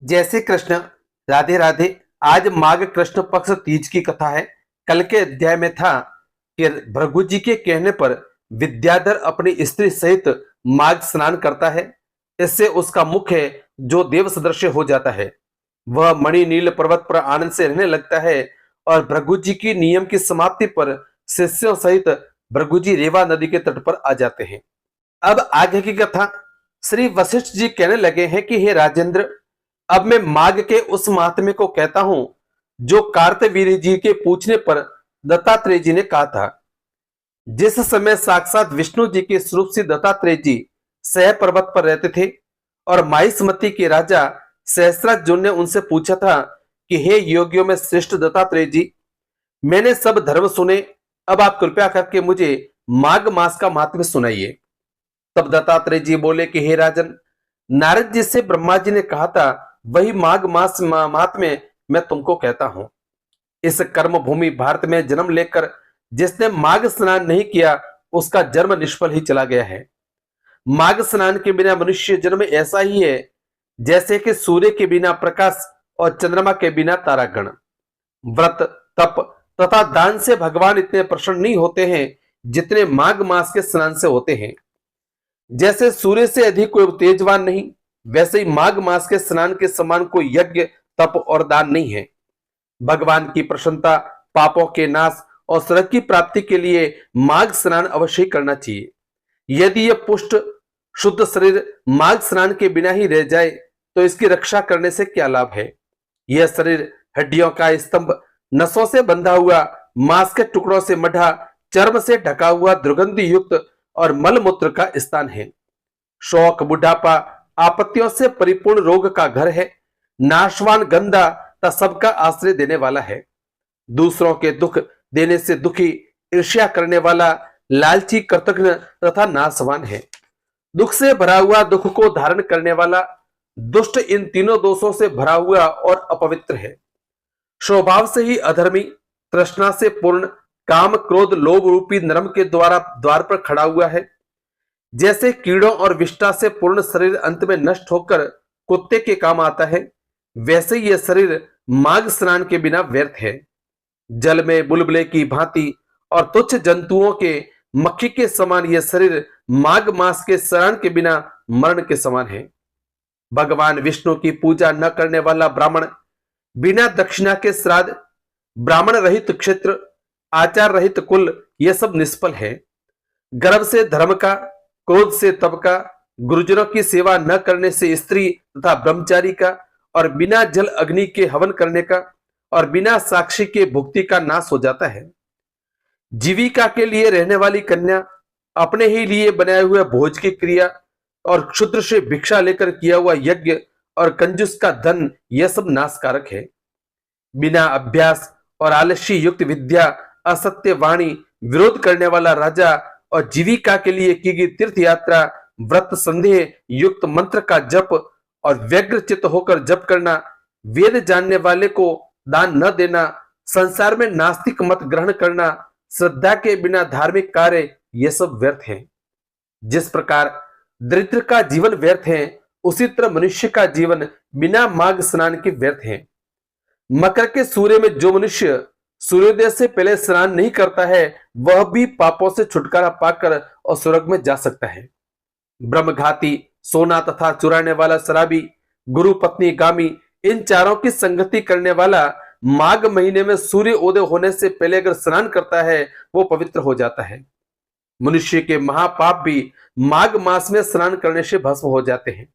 जैसे कृष्ण, राधे राधे। आज माघ कृष्ण पक्ष तीज की कथा है। कल के अध्याय में था कि भृगु जी के कहने पर विद्याधर अपनी स्त्री सहित माघ स्नान करता है। इससे उसका मुख है जो देव सदृश हो जाता है। वह मणि नील पर्वत पर आनंद से रहने लगता है और भृगु जी की नियम की समाप्ति पर शिष्यों सहित भृगु जी रेवा नदी के तट पर आ जाते हैं। अब आगे की कथा। श्री वशिष्ठ जी कहने लगे हैं कि हे राजेंद्र, अब मैं माघ के उस महात्म्य को कहता हूं जो कार्तवीर्य जी के पूछने पर दत्तात्रेय जी ने कहा था। जिस समय साक्षात विष्णु जी के स्वरूप से दत्तात्रेय जी सह पर्वत पर रहते थे और माहिष्मती के राजा सहस्रार्जुन ने उनसे पूछा था कि हे योगियों में श्रेष्ठ दत्तात्रेय जी, मैंने सब धर्म सुने, अब आप कृपया करके मुझे माघ मास का महात्म्य सुनाइए। तब दत्तात्रेय जी बोले कि हे राजन, नारद जी से ब्रह्मा जी ने कहा था वही माघ मास महात्म्य मैं तुमको कहता हूं। इस कर्म भूमि भारत में जन्म लेकर जिसने माघ स्नान नहीं किया उसका जन्म निष्फल ही चला गया है। माघ स्नान के बिना मनुष्य जन्म ऐसा ही है जैसे कि सूर्य के बिना प्रकाश और चंद्रमा के बिना तारागण। व्रत, तप तथा दान से भगवान इतने प्रसन्न नहीं होते हैं जितने माघ मास के स्नान से होते हैं। जैसे सूर्य से अधिक कोई तेजवान नहीं, वैसे ही माघ मास के स्नान के समान कोई यज्ञ, तप और दान नहीं है। भगवान की प्रसन्नता, पापों के नाश और स्वर्ग की प्राप्ति के लिए माघ स्नान अवश्य करना चाहिए। यदि यह पुष्ट शुद्ध शरीर माघ स्नान के बिना ही रह जाए तो इसकी रक्षा करने से क्या लाभ है। यह शरीर हड्डियों का स्तंभ, नसों से बंधा हुआ, मांस के टुकड़ों से मढ़ा, चर्म से ढका हुआ दुर्गंध युक्त और मलमूत्र का स्थान है। शोक, बुढ़ापा, आपत्तियों से परिपूर्ण रोग का घर है। नाशवान गंदा तथा सबका आश्रय देने वाला है। दूसरों के दुख देने से दुखी, ईर्ष्या करने वाला, लालची, कृतघ्न तथा नाशवान है। दुख से भरा हुआ, दुख को धारण करने वाला, दुष्ट, इन तीनों दोषों से भरा हुआ और अपवित्र है। स्वभाव से ही अधर्मी, तृष्णा से पूर्ण, काम, क्रोध, लोभ रूपी नरम के द्वार पर खड़ा हुआ है। जैसे कीड़ों और विष्ठा से पूर्ण शरीर अंत में नष्ट होकर कुत्ते के काम आता है, वैसे ही यह शरीर माघ स्नान के बिना व्यर्थ है। जल में बुलबुले की भांति और तुच्छ जंतुओं के मक्खी के समान यह शरीर माघ मास के स्नान के बिना मरण के समान है। भगवान विष्णु की पूजा न करने वाला ब्राह्मण, बिना दक्षिणा के श्राद्ध, ब्राह्मण रहित क्षेत्र, आचार रहित कुल, यह सब निष्फल है। गर्भ से धर्म का, क्रोध से तप का, गुरुजनों की सेवा न करने से स्त्री तथा ब्रह्मचारी का, और बिना जल अग्नि के हवन करने का और बिना साक्षी के भुक्ति का नाश हो जाता है। जीविका के लिए रहने वाली कन्या, अपने ही लिए बनाए हुए भोज की क्रिया और क्षुद्र से भिक्षा लेकर किया हुआ यज्ञ और कंजूस का धन, यह सब नाशकारक है। बिना अभ्यास और आलस्य युक्त विद्या, असत्य वाणी, विरोध करने वाला राजा और जीविका के लिए की गई तीर्थ यात्रा, व्रत, संदेह युक्त मंत्र का जप और व्यग्र चित्त होकर जप करना, वेद जानने वाले को दान न देना, संसार में नास्तिक मत ग्रहण करना, श्रद्धा के बिना धार्मिक कार्य, ये सब व्यर्थ हैं। जिस प्रकार दरिद्र का जीवन व्यर्थ है, उसी तरह मनुष्य का जीवन बिना माघ स्नान के व्यर्थ है। मकर के सूर्य में जो मनुष्य सूर्योदय से पहले स्नान नहीं करता है, वह भी पापों से छुटकारा पाकर और स्वर्ग में जा सकता है। ब्रह्मघाती, सोना तथा चुराने वाला शराबी, गुरु पत्नी गामी, इन चारों की संगति करने वाला माघ महीने में सूर्य उदय होने से पहले अगर स्नान करता है, वो पवित्र हो जाता है। मनुष्य के महापाप भी माघ मास में स्नान करने से भस्म हो जाते हैं।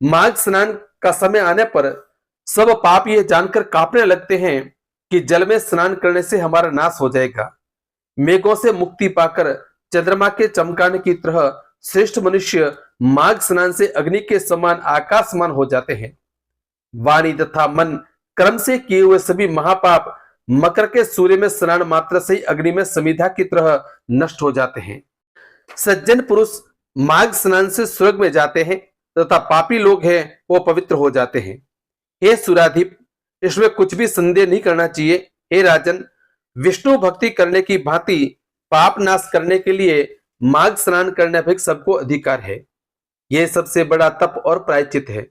माघ स्नान का समय आने पर सब पाप ये जानकर कांपने लगते हैं कि जल में स्नान करने से हमारा नाश हो जाएगा। मेघों से मुक्ति पाकर चंद्रमा के चमकाने की तरह श्रेष्ठ मनुष्य माघ स्नान से अग्नि के समान आकाशमान हो जाते हैं। वाणी तथा मन, कर्म से किए हुए सभी महापाप मकर के सूर्य में स्नान मात्र से ही अग्नि में समिधा की तरह नष्ट हो जाते हैं। सज्जन पुरुष माघ स्नान से स्वर्ग में जाते हैं तथा पापी लोग हैं वो पवित्र हो जाते हैं। हे सुराधीप, इसमें कुछ भी संदेह नहीं करना चाहिए। हे राजन, विष्णु भक्ति करने की भांति पाप नाश करने के लिए माघ स्नान करने पर सबको अधिकार है। यह सबसे बड़ा तप और प्रायश्चित है।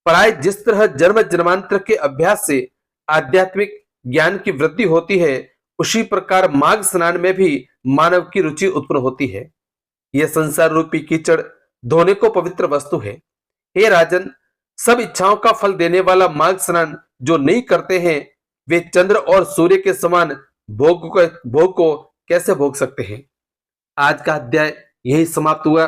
पढ़ाई जिस तरह जन्म जन्मांतर के अभ्यास से आध्यात्मिक ज्ञान की वृद्धि होती है, उसी प्रकार माघ स्नान में भी मानव की रुचि उत्पन्न होती है। यह संसार रूपी कीचड़ धोने को पवित्र वस्तु है। हे राजन, सब इच्छाओं का फल देने वाला माघ स्नान जो नहीं करते हैं, वे चंद्र और सूर्य के समान भोग को कैसे भोग सकते हैं। आज का अध्याय यही समाप्त हुआ।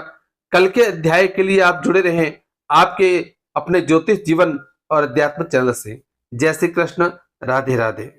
कल के अध्याय के लिए आप जुड़े रहें आपके अपने ज्योतिष जीवन और अध्यात्म चैनल से। जय श्री कृष्ण, राधे राधे।